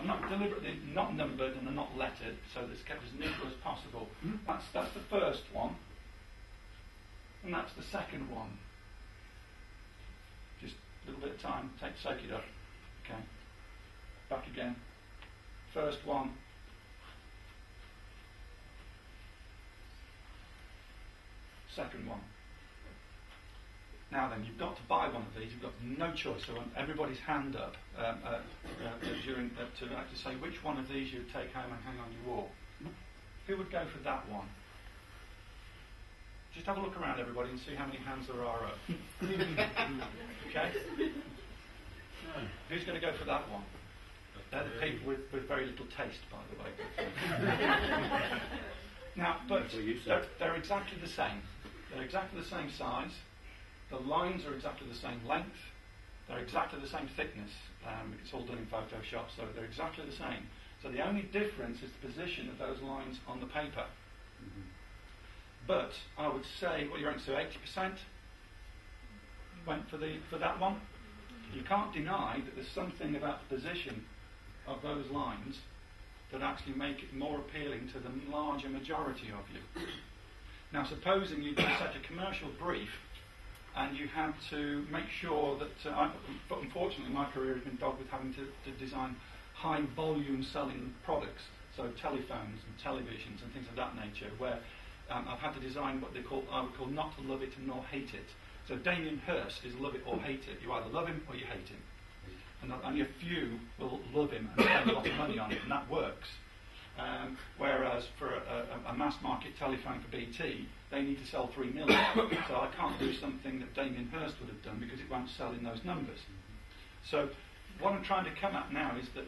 I'm not deliberately not numbered and they're not lettered, so it's kept as neutral as possible. That's the first one, and that's the second one. Just a little bit of time, soak it up. Okay. Back again. First one. Second one. Now then, you've got to buy one of these. You've got no choice. So I want everybody's hand up to actually say which one of these you'd take home and hang on your wall. Who would go for that one? Just have a look around, everybody, and see how many hands there are up. Okay? Who's going to go for that one? They're the people with very little taste, by the way. Now, but they're exactly the same. They're exactly the same size. The lines are exactly the same length. They're exactly the same thickness. It's all done in Photoshop, so they're exactly the same. So the only difference is the position of those lines on the paper. Mm-hmm. But I would say, well, you're so 80% went for that one. You can't deny that there's something about the position of those lines that actually make it more appealing to the larger majority of you. Now, supposing you did such a commercial brief and you had to make sure that, but unfortunately my career has been dogged with having to design high volume selling products, so telephones and televisions and things of that nature, where I've had to design what I would call not to love it nor hate it. So Damien Hirst is love it or hate it. You either love him or you hate him. And only a few will love him and spend a lot of money on it, and that works. Whereas for a mass market telephone for BT, they need to sell 3 million. So I can't do something that Damien Hirst would have done because it won't sell in those numbers. So what I'm trying to come at now is that,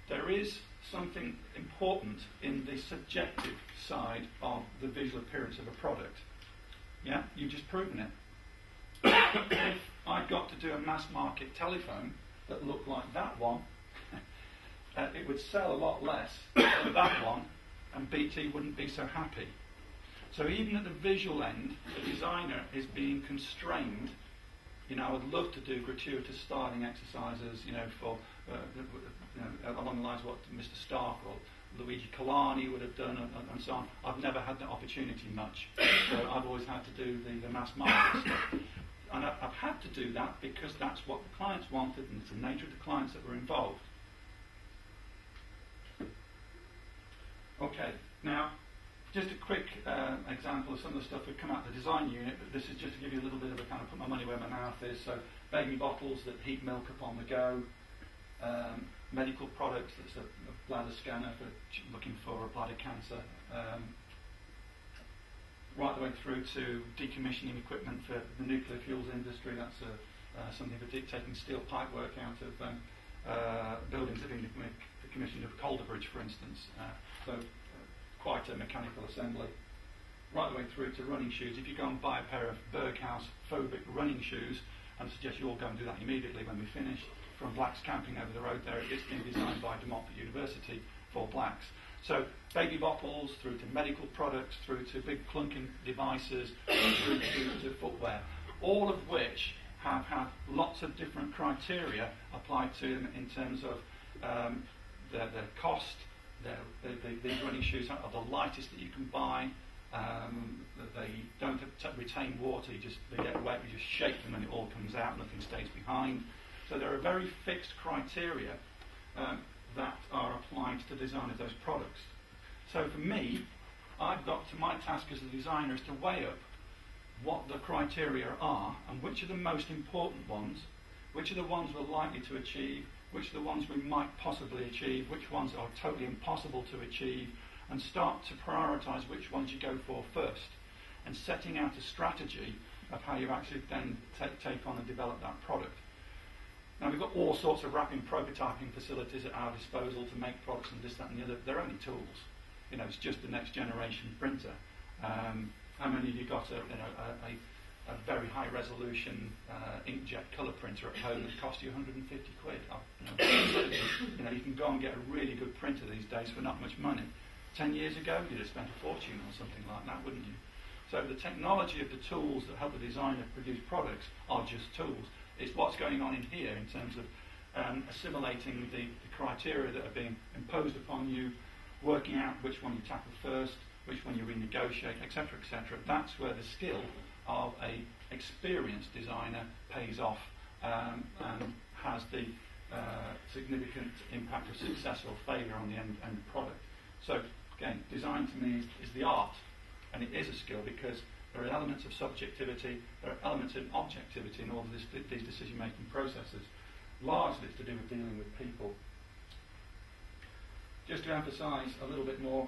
there is something important in the subjective side of the visual appearance of a product. Yeah, you've just proven it. If I got to do a mass market telephone that looked like that one, it would sell a lot less than that one, and BT wouldn't be so happy. So even at the visual end, the designer is being constrained. I would love to do gratuitous styling exercises, for along the lines of what Mr. Stark or Luigi Colani would have done, and so on. I've never had that opportunity much, so I've always had to do the mass market stuff. And I've had to do that because that's what the clients wanted, and it's the nature of the clients that were involved. Okay, now, just a quick example of some of the stuff that come out of the design unit, but this is just to give you a little bit of a kind of put my money where my mouth is. So, baby bottles that heat milk up on the go, medical products, that's a bladder scanner for looking for bladder cancer, right the way through to decommissioning equipment for the nuclear fuels industry. That's something for taking steel pipework out of buildings that have been commissioned of Calder Bridge, for instance. Quite a mechanical assembly. Right the way through to running shoes. If you go and buy a pair of Berghaus phobic running shoes, and I suggest you all go and do that immediately when we finish, from Blacks Camping over the road there, it's been designed by De Montfort University for Blacks. So baby bottles, through to medical products, through to big clunking devices, through to footwear, all of which have had lots of different criteria applied to them in terms of their cost. These running shoes are the lightest that you can buy. They don't retain water. They get wet. You just shake them and it all comes out. Nothing stays behind. So there are very fixed criteria that are applied to the design of those products. So for me, my task as a designer is to weigh up what the criteria are and which are the most important ones, which are the ones we're likely to achieve, which are the ones we might possibly achieve, which ones are totally impossible to achieve, and start to prioritise which ones you go for first, and setting out a strategy of how you actually then take on and develop that product. Now, we've got all sorts of wrapping prototyping facilities at our disposal to make products and this, that and the other. They're only tools. It's just the next generation printer. How many of you got a very high resolution inkjet colour printer at home that cost you 150 quid? You can go and get a really good printer these days for not much money. 10 years ago, you'd have spent a fortune on something like that, wouldn't you? So the technology of the tools that help the designer produce products are just tools. It's what's going on in here in terms of assimilating the criteria that are being imposed upon you, working out which one you tackle first, which one you renegotiate, etc., etc. That's where the skill of a experienced designer pays off and has the significant impact of success or failure on the end product. So again, design to me is the art, and it is a skill because there are elements of subjectivity, there are elements of objectivity in all of these decision-making processes. Largely it's to do with dealing with people. Just to emphasise a little bit more,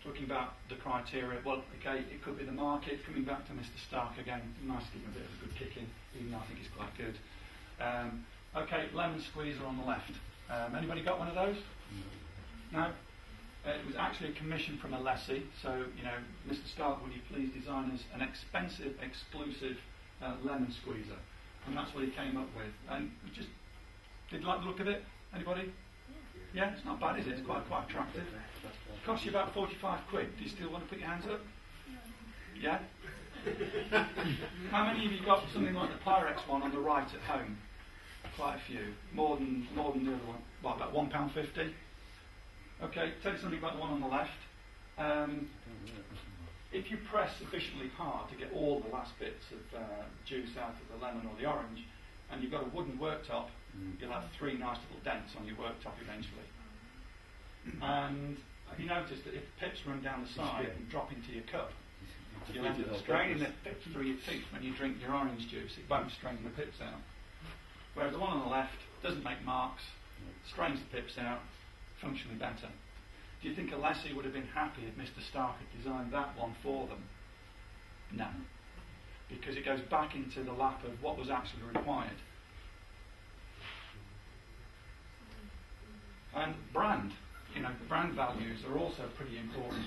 talking about the criteria, well, okay, it could be the market. Coming back to Mr. Stark again, nice to give him a bit of a good kicking, even though I think he's quite good. Okay, lemon squeezer on the left. Anybody got one of those? No? It was actually a commission from a lessee, so, you know, Mr. Stark, will you please design us an expensive, exclusive lemon squeezer? And that's what he came up with. And we just, did you like the look of it? Anybody? Yeah, it's not bad, is it? It's quite attractive. It costs you about 45 quid. Do you still want to put your hands up? Yeah? How many of you got something like the Pyrex one on the right at home? Quite a few. More than the other one. What, about £1.50? Okay, tell you something about the one on the left. If you press sufficiently hard to get all the last bits of juice out of the lemon or the orange, and you've got a wooden worktop, you'll have 3 nice little dents on your worktop eventually. And have you noticed that if pips run down the side and drop into your cup, you'll end up straining the pips through your teeth when you drink your orange juice. It won't strain the pips out. Whereas the one on the left doesn't make marks, strains the pips out, functionally better. Do you think a lessee would have been happy if Mr. Stark had designed that one for them? No. Because it goes back into the lap of what was actually required. And brand, you know, the brand values are also pretty important.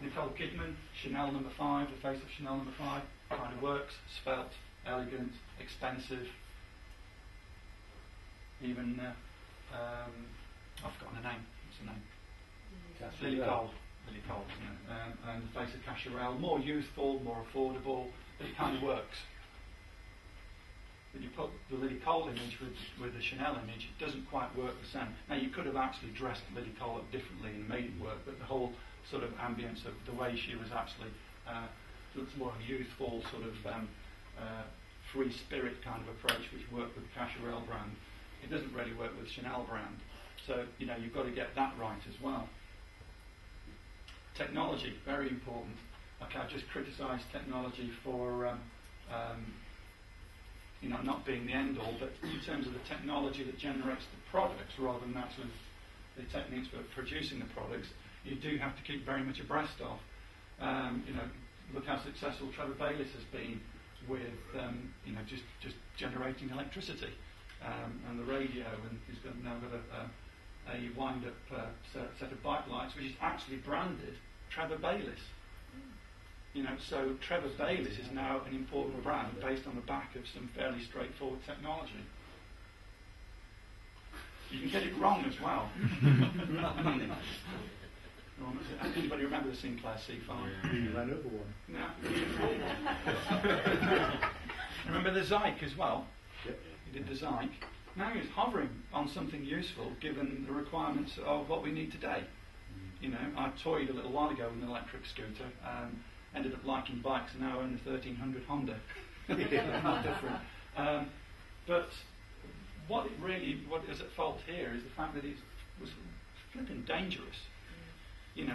Nicole Kidman, Chanel No. 5, the face of Chanel No. 5, kind of works, svelte, elegant, expensive. Even, I've forgotten her name. What's her name? Lily Cole. Lily Cole, isn't it? And the face of Cacharel, more youthful, more affordable, but it kind of works. When you put the Lily Cole image with the Chanel image, it doesn't quite work the same. Now, you could have actually dressed Lily Cole up differently and made it work, but the whole sort of ambience of the way she was actually looks more a youthful sort of free spirit kind of approach, which worked with the Cacharel brand. It doesn't really work with Chanel brand. So, you know, you've got to get that right as well. Technology, very important. Okay, I just criticised technology for you know, not being the end all, but in terms of the technology that generates the products rather than actually the techniques for producing the products, you do have to keep very much abreast of. You know, look how successful Trevor Bayliss has been with you know, just generating electricity and the radio, and he's now got a wind-up set of bike lights, which is actually branded Trevor Bayliss. You know, so Trevor Bayliss is now an important brand based on the back of some fairly straightforward technology. You can get it wrong as well. Anybody remember the Sinclair C5? You ran over one. No. Remember the Zyke as well? Yep. He did the Zyke. Now he's hovering on something useful given the requirements of what we need today. You know, I toyed a little while ago with an electric scooter and ended up liking bikes and now own a 1300 Honda. Not different. But what is at fault here is the fact that it was flipping dangerous. You know,